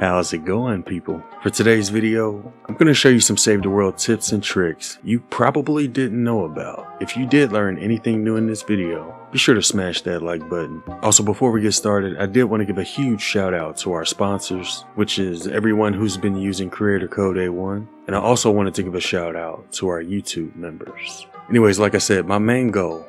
How's it going, people? For today's video, I'm going to show you some Save the World tips and tricks you probably didn't know about. If you did learn anything new in this video, be sure to smash that like button. Also, before we get started, I did want to give a huge shout out to our sponsors, which is everyone who's been using creator code A1. And I also wanted to give a shout out to our YouTube members. Anyways, like I said, my main goal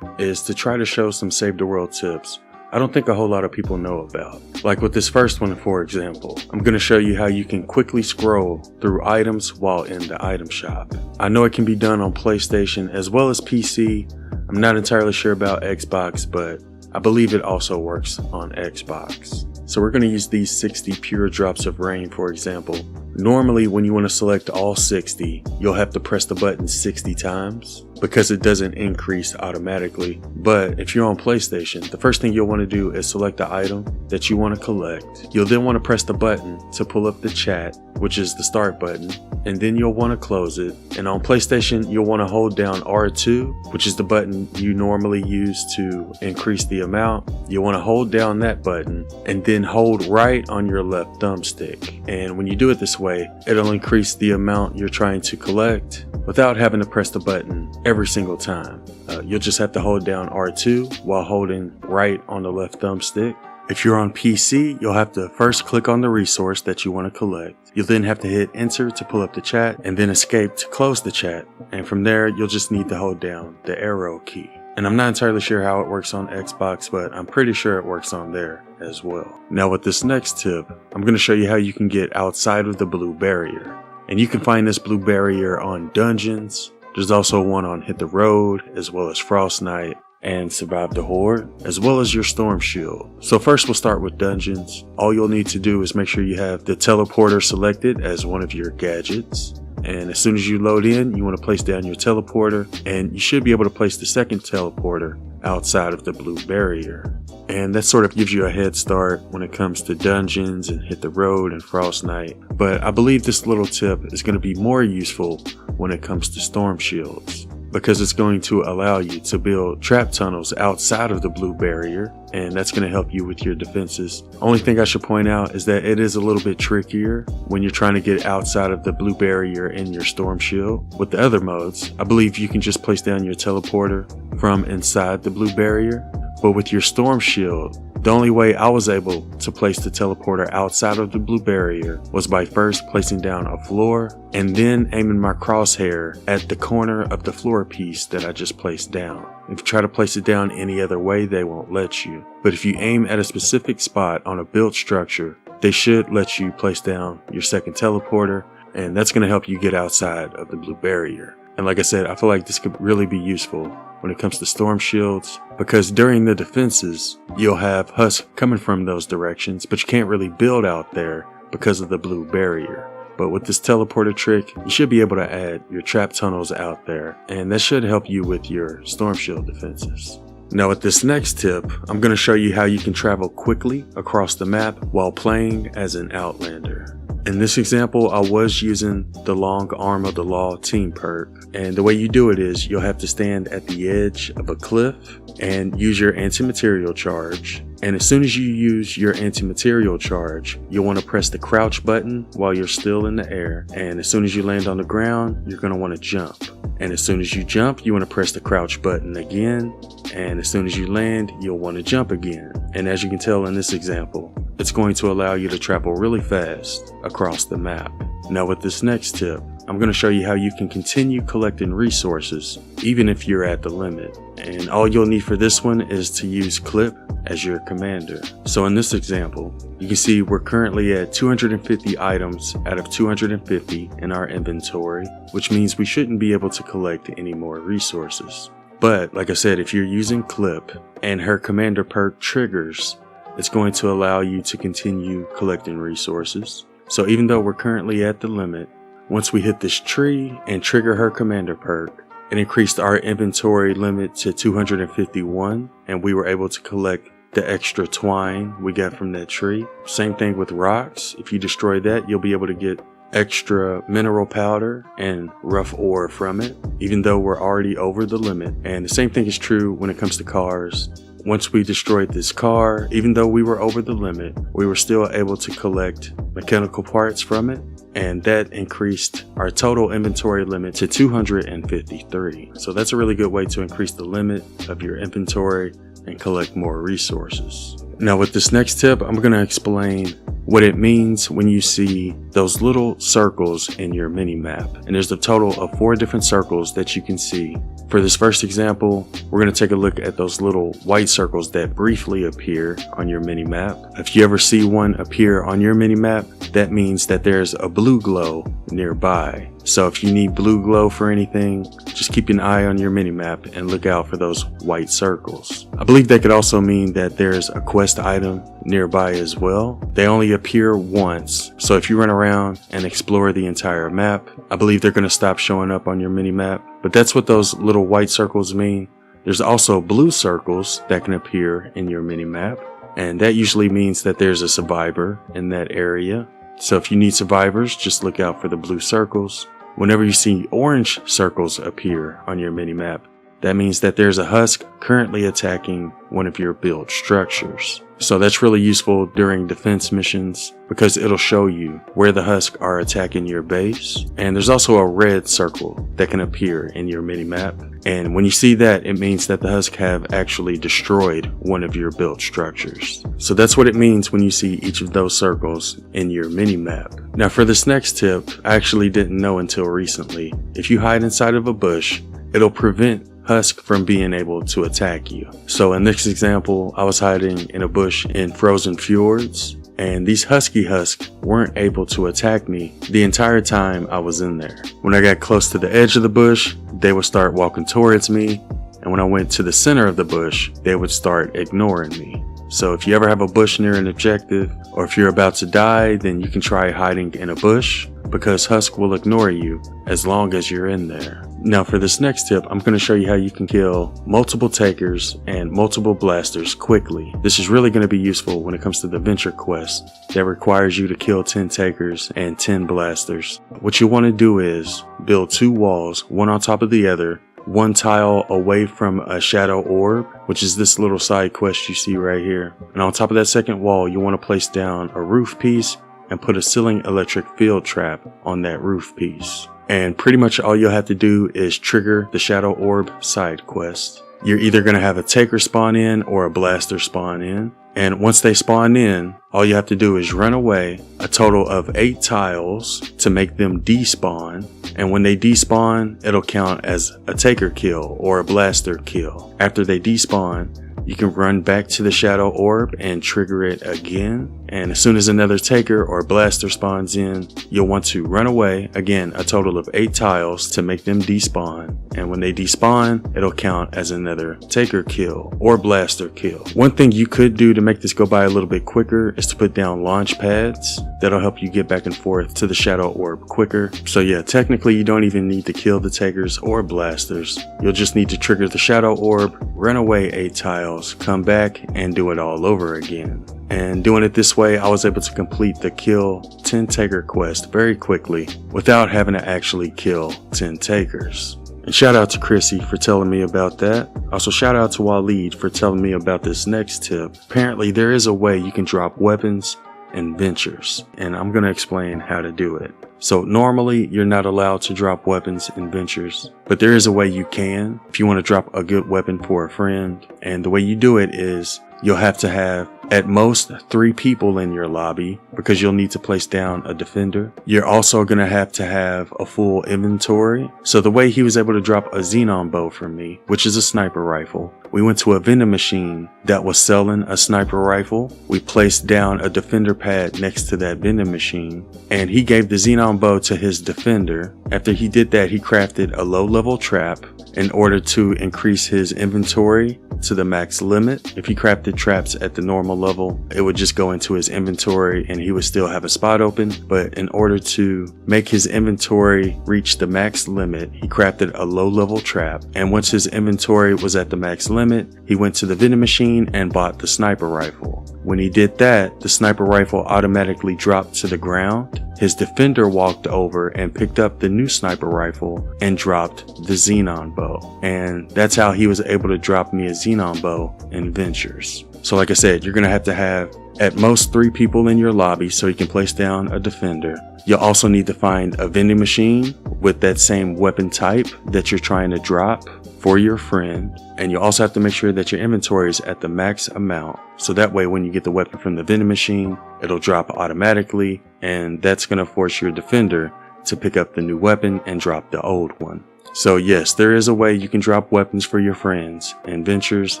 is to try to show some Save the World tips I don't think a whole lot of people know about. Like with this first one, for example, I'm going to show you how you can quickly scroll through items while in the item shop. I know it can be done on PlayStation as well as PC. I'm not entirely sure about Xbox, but I believe it also works on Xbox. So we're going to use these 60 pure drops of rain, for example. Normally, when you want to select all 60, you'll have to press the button 60 times because it doesn't increase automatically. But if you're on PlayStation, the first thing you'll want to do is select the item that you want to collect. You'll then want to press the button to pull up the chat, which is the start button, and then you'll want to close it. And on PlayStation, you'll want to hold down R2, which is the button you normally use to increase the amount. You'll want to hold down that button and then hold right on your left thumbstick. And when you do it this way, it'll increase the amount you're trying to collect without having to press the button every single time. You'll just have to hold down R2 while holding right on the left thumbstick. If you're on PC, you'll have to first click on the resource that you want to collect. You'll then have to hit enter to pull up the chat and then escape to close the chat. And from there, you'll just need to hold down the arrow key. And I'm not entirely sure how it works on Xbox, but I'm pretty sure it works on there as well. Now with this next tip, I'm going to show you how you can get outside of the blue barrier. And you can find this blue barrier on dungeons. There's also one on Hit the Road, as well as Frost Night and Survive the Horde, as well as your Storm Shield. So first we'll start with dungeons. All you'll need to do is make sure you have the teleporter selected as one of your gadgets. And as soon as you load in, you want to place down your teleporter, and you should be able to place the second teleporter outside of the blue barrier. And that sort of gives you a head start when it comes to dungeons and Hit the Road and Frost Night. But I believe this little tip is going to be more useful when it comes to storm shields, because it's going to allow you to build trap tunnels outside of the blue barrier, and that's going to help you with your defenses. Only thing I should point out is that it is a little bit trickier when you're trying to get outside of the blue barrier in your storm shield. With the other modes, I believe you can just place down your teleporter from inside the blue barrier, but with your storm shield, the only way I was able to place the teleporter outside of the blue barrier was by first placing down a floor and then aiming my crosshair at the corner of the floor piece that I just placed down. If you try to place it down any other way, they won't let you. But if you aim at a specific spot on a built structure, they should let you place down your second teleporter, and that's going to help you get outside of the blue barrier. And like I said, I feel like this could really be useful when it comes to storm shields, because during the defenses, you'll have husks coming from those directions, but you can't really build out there because of the blue barrier. But with this teleporter trick, you should be able to add your trap tunnels out there, and that should help you with your storm shield defenses. Now with this next tip, I'm going to show you how you can travel quickly across the map while playing as an Outlander. In this example, I was using the Long Arm of the Law team perk, and the way you do it is you'll have to stand at the edge of a cliff and use your anti-material charge. And as soon as you use your anti-material charge, you'll want to press the crouch button while you're still in the air. And as soon as you land on the ground, you're going to want to jump. And as soon as you jump, you want to press the crouch button again. And as soon as you land, you'll want to jump again. And as you can tell in this example, it's going to allow you to travel really fast across the map. Now with this next tip, I'm going to show you how you can continue collecting resources even if you're at the limit. And all you'll need for this one is to use Clip as your commander. So in this example, you can see we're currently at 250 items out of 250 in our inventory, which means we shouldn't be able to collect any more resources. But like I said, if you're using Clip and her commander perk triggers, it's going to allow you to continue collecting resources. So even though we're currently at the limit, once we hit this tree and trigger her commander perk, it increased our inventory limit to 251, and we were able to collect the extra twine we got from that tree. Same thing with rocks. If you destroy that, you'll be able to get extra mineral powder and rough ore from it, even though we're already over the limit. And the same thing is true when it comes to cars once we destroyed this car, even though we were over the limit, we were still able to collect mechanical parts from it, and that increased our total inventory limit to 253. So that's a really good way to increase the limit of your inventory and collect more resources. Now with this next tip, I'm going to explain what it means when you see those little circles in your mini map. And there's a total of 4 different circles that you can see. For this first example, we're going to take a look at those little white circles that briefly appear on your mini map. If you ever see one appear on your mini map, that means that there's a blue glow nearby. So if you need blue glow for anything, just keep an eye on your mini map and look out for those white circles. I believe that could also mean that there's a quest item nearby as well. They only appear once, so if you run around and explore the entire map, I believe they're going to stop showing up on your mini map. But that's what those little white circles mean. There's also blue circles that can appear in your mini map, and that usually means that there's a survivor in that area. So if you need survivors, just look out for the blue circles. Whenever you see orange circles appear on your mini map, that means that there's a husk currently attacking one of your built structures. So that's really useful during defense missions because it'll show you where the husks are attacking your base. And there's also a red circle that can appear in your mini map. And when you see that, it means that the husks have actually destroyed one of your built structures. So that's what it means when you see each of those circles in your mini map. Now for this next tip, I actually didn't know until recently. If you hide inside of a bush, it'll prevent husk from being able to attack you. So in this example, I was hiding in a bush in frozen fjords, and these husky husks weren't able to attack me the entire time I was in there. When I got close to the edge of the bush, they would start walking towards me, and when I went to the center of the bush, they would start ignoring me. So if you ever have a bush near an objective, or if you're about to die, then you can try hiding in a bush, because husk will ignore you as long as you're in there. Now for this next tip, I'm going to show you how you can kill multiple takers and multiple blasters quickly. This is really going to be useful when it comes to the venture quest that requires you to kill 10 takers and 10 blasters. What you want to do is build 2 walls, one on top of the other, 1 tile away from a shadow orb, which is this little side quest you see right here. And on top of that second wall, you want to place down a roof piece and put a ceiling electric field trap on that roof piece. And pretty much all you'll have to do is trigger the shadow orb side quest. You're either going to have a taker spawn in or a blaster spawn in. And once they spawn in, all you have to do is run away a total of 8 tiles to make them despawn. And when they despawn, it'll count as a taker kill or a blaster kill. After they despawn, you can run back to the shadow orb and trigger it again. And as soon as another taker or blaster spawns in, you'll want to run away, again, a total of 8 tiles to make them despawn. And when they despawn, it'll count as another taker kill or blaster kill. One thing you could do to make this go by a little bit quicker is to put down launch pads. That'll help you get back and forth to the shadow orb quicker. So yeah, technically you don't even need to kill the takers or blasters. You'll just need to trigger the shadow orb, run away 8 tiles, come back and do it all over again. And doing it this way, I was able to complete the kill 10 taker quest very quickly without having to actually kill 10 takers. And shout out to Chrissy for telling me about that. Also shout out to Waleed for telling me about this next tip. Apparently there is a way you can drop weapons in ventures, and I'm going to explain how to do it. So normally you're not allowed to drop weapons in ventures, but there is a way you can if you want to drop a good weapon for a friend. And the way you do it is you'll have to have at most 3 people in your lobby because you'll need to place down a defender. You're also going to have a full inventory. So the way he was able to drop a xenon bow from me, which is a sniper rifle, we went to a vending machine that was selling a sniper rifle. We placed down a defender pad next to that vending machine, and he gave the xenon bow to his defender. After he did that, he crafted a low level trap in order to increase his inventory to the max limit. If he crafted traps at the normal level, it would just go into his inventory and he would still have a spot open. But in order to make his inventory reach the max limit, he crafted a low level trap. And once his inventory was at the max limit, he went to the vending machine and bought the sniper rifle. When he did that, the sniper rifle automatically dropped to the ground his defender walked over and picked up the new sniper rifle and dropped the xenon bow. And that's how he was able to drop me a xenon bow in Ventures. So like I said, you're going to have at most 3 people in your lobby so you can place down a defender. You'll also need to find a vending machine with that same weapon type that you're trying to drop for your friend. And you also have to make sure that your inventory is at the max amount. So that way when you get the weapon from the vending machine, it'll drop automatically, and that's going to force your defender to pick up the new weapon and drop the old one. So yes, there is a way you can drop weapons for your friends in Ventures,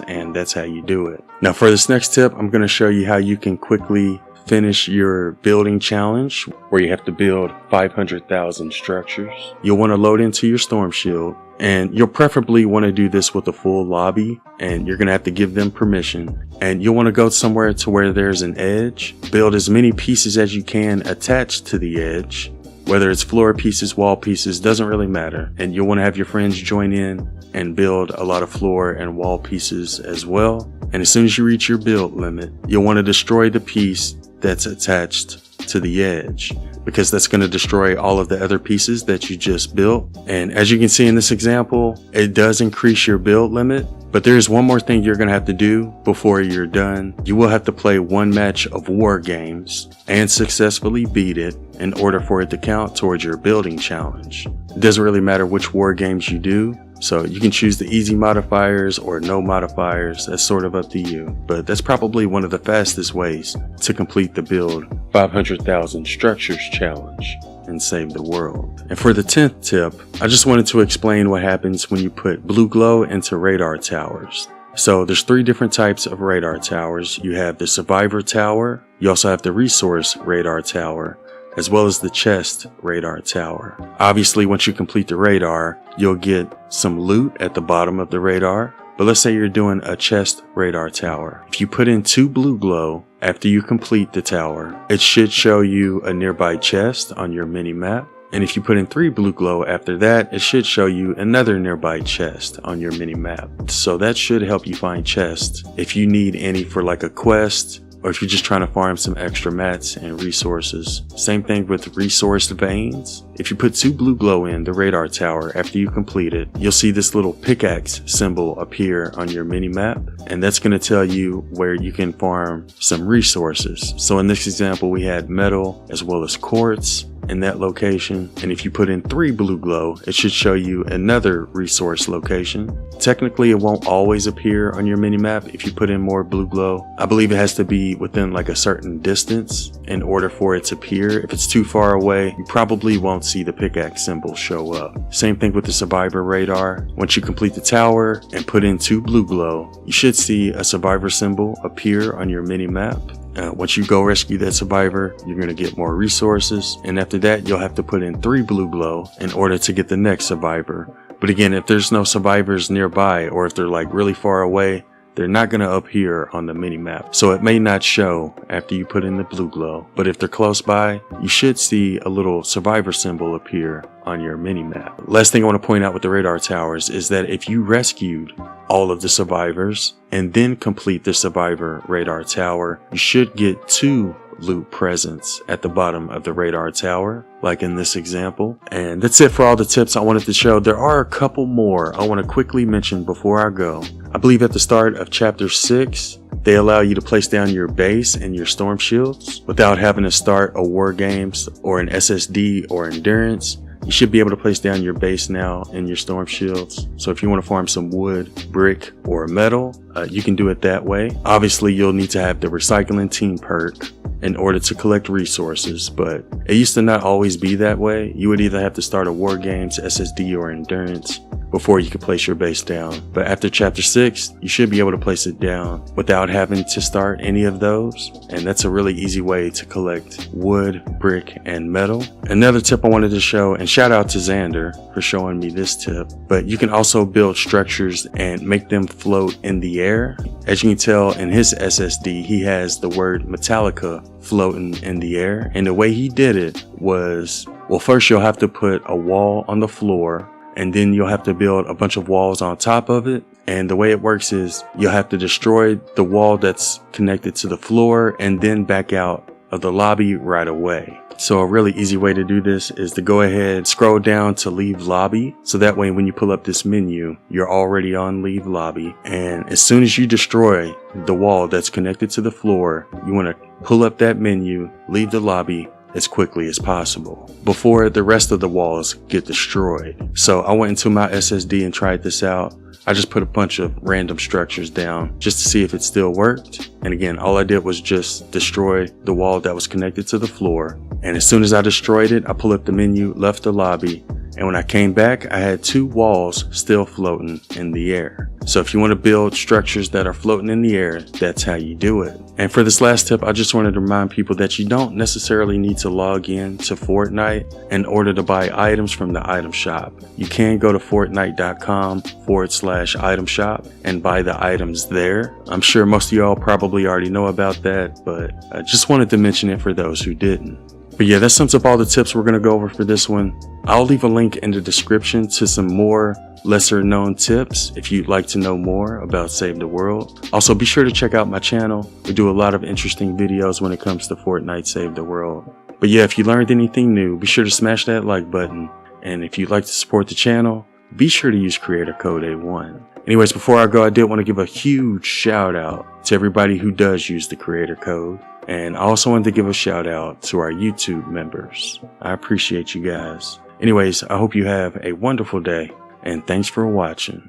and that's how you do it. Now for this next tip, I'm going to show you how you can quickly finish your building challenge where you have to build 500,000 structures. You'll want to load into your storm shield, and you'll preferably want to do this with a full lobby, and you're going to have to give them permission. And you'll want to go somewhere to where there's an edge. Build as many pieces as you can attached to the edge. Whether it's floor pieces, wall pieces, doesn't really matter. And you'll want to have your friends join in and build a lot of floor and wall pieces as well. And as soon as you reach your build limit, you'll want to destroy the piece that's attached to the edge, because that's going to destroy all of the other pieces that you just built. And as you can see in this example, it does increase your build limit. But there is one more thing you're going to have to do before you're done. You will have to play 1 match of war games and successfully beat it in order for it to count towards your building challenge. It doesn't really matter which war games you do. So you can choose the easy modifiers or no modifiers. That's sort of up to you. But that's probably one of the fastest ways to complete the build 500,000 structures challenge and save the world. And for the 10th tip, I just wanted to explain what happens when you put blue glow into radar towers. So there's 3 different types of radar towers. You have the survivor tower, you also have the resource radar tower, as well as the chest radar tower. Obviously, once you complete the radar, you'll get some loot at the bottom of the radar. But let's say you're doing a chest radar tower. If you put in 2 blue glow after you complete the tower, it should show you a nearby chest on your mini map. And if you put in 3 blue glow after that, it should show you another nearby chest on your mini map. So that should help you find chests if you need any for like a quest, or if you're just trying to farm some extra mats and resources. Same thing with resource veins. If you put 2 blue glow in the radar tower after you complete it, you'll see this little pickaxe symbol appear on your mini map, and that's going to tell you where you can farm some resources. So in this example, we had metal as well as quartz in that location. And if you put in 3 blue glow, it should show you another resource location. Technically, it won't always appear on your mini map if you put in more blue glow. I believe it has to be within like a certain distance in order for it to appear. If it's too far away, you probably won't see the pickaxe symbol show up. Same thing with the survivor radar. Once you complete the tower and put in 2 blue glow, you should see a survivor symbol appear on your mini map. Once you go rescue that survivor, you're going to get more resources, and after that you'll have to put in 3 blue glow in order to get the next survivor. But again, if there's no survivors nearby, or if they're like really far away, they're not going to appear on the mini map. So it may not show after you put in the blue glow, but if they're close by, you should see a little survivor symbol appear on your mini map. Last thing I want to point out with the radar towers is that if you rescued all of the survivors and then complete the survivor radar tower, you should get 2 loot presents at the bottom of the radar tower, like in this example. And that's it for all the tips I wanted to show. There are a couple more I want to quickly mention before I go. I believe at the start of chapter 6, they allow you to place down your base and your storm shields without having to start a war games or an SSD or endurance. You should be able to place down your base now and your storm shields. So if you want to farm some wood, brick, or metal, you can do it that way. Obviously, you'll need to have the recycling team perk in order to collect resources, but it used to not always be that way. You would either have to start a war games, SSD, or endurance before you could place your base down. But after chapter 6, you should be able to place it down without having to start any of those. And that's a really easy way to collect wood, brick, and metal. Another tip I wanted to show, and shout out to Xander for showing me this tip, but you can also build structures and make them float in the air. As you can tell in his SSD, he has the word Metallica floating in the air. And the way he did it was, well, first you'll have to put a wall on the floor, and then you'll have to build a bunch of walls on top of it. And the way it works is you'll have to destroy the wall that's connected to the floor and then back out of the lobby right away. So a really easy way to do this is to go ahead, scroll down to leave lobby. So that way when you pull up this menu, you're already on leave lobby. And as soon as you destroy the wall that's connected to the floor, you want to pull up that menu, leave the lobby as quickly as possible before the rest of the walls get destroyed. So I went into my SSD and tried this out. I just put a bunch of random structures down just to see if it still worked. And again, all I did was just destroy the wall that was connected to the floor. And as soon as I destroyed it, I pulled up the menu, left the lobby, and when I came back, I had 2 walls still floating in the air. So if you want to build structures that are floating in the air, that's how you do it. And for this last tip, I just wanted to remind people that you don't necessarily need to log in to Fortnite in order to buy items from the item shop. You can go to fortnite.com/item shop and buy the items there. I'm sure most of y'all probably already know about that, but I just wanted to mention it for those who didn't. But yeah, that sums up all the tips we're going to go over for this one. I'll leave a link in the description to some more lesser known tips if you'd like to know more about Save the World. Also, be sure to check out my channel. We do a lot of interesting videos when it comes to Fortnite Save the World. But yeah, if you learned anything new, be sure to smash that like button. And if you'd like to support the channel, be sure to use creator code A1. Anyways, before I go, I did want to give a huge shout out to everybody who does use the creator code. And I also wanted to give a shout out to our YouTube members. I appreciate you guys. Anyways, I hope you have a wonderful day, and thanks for watching.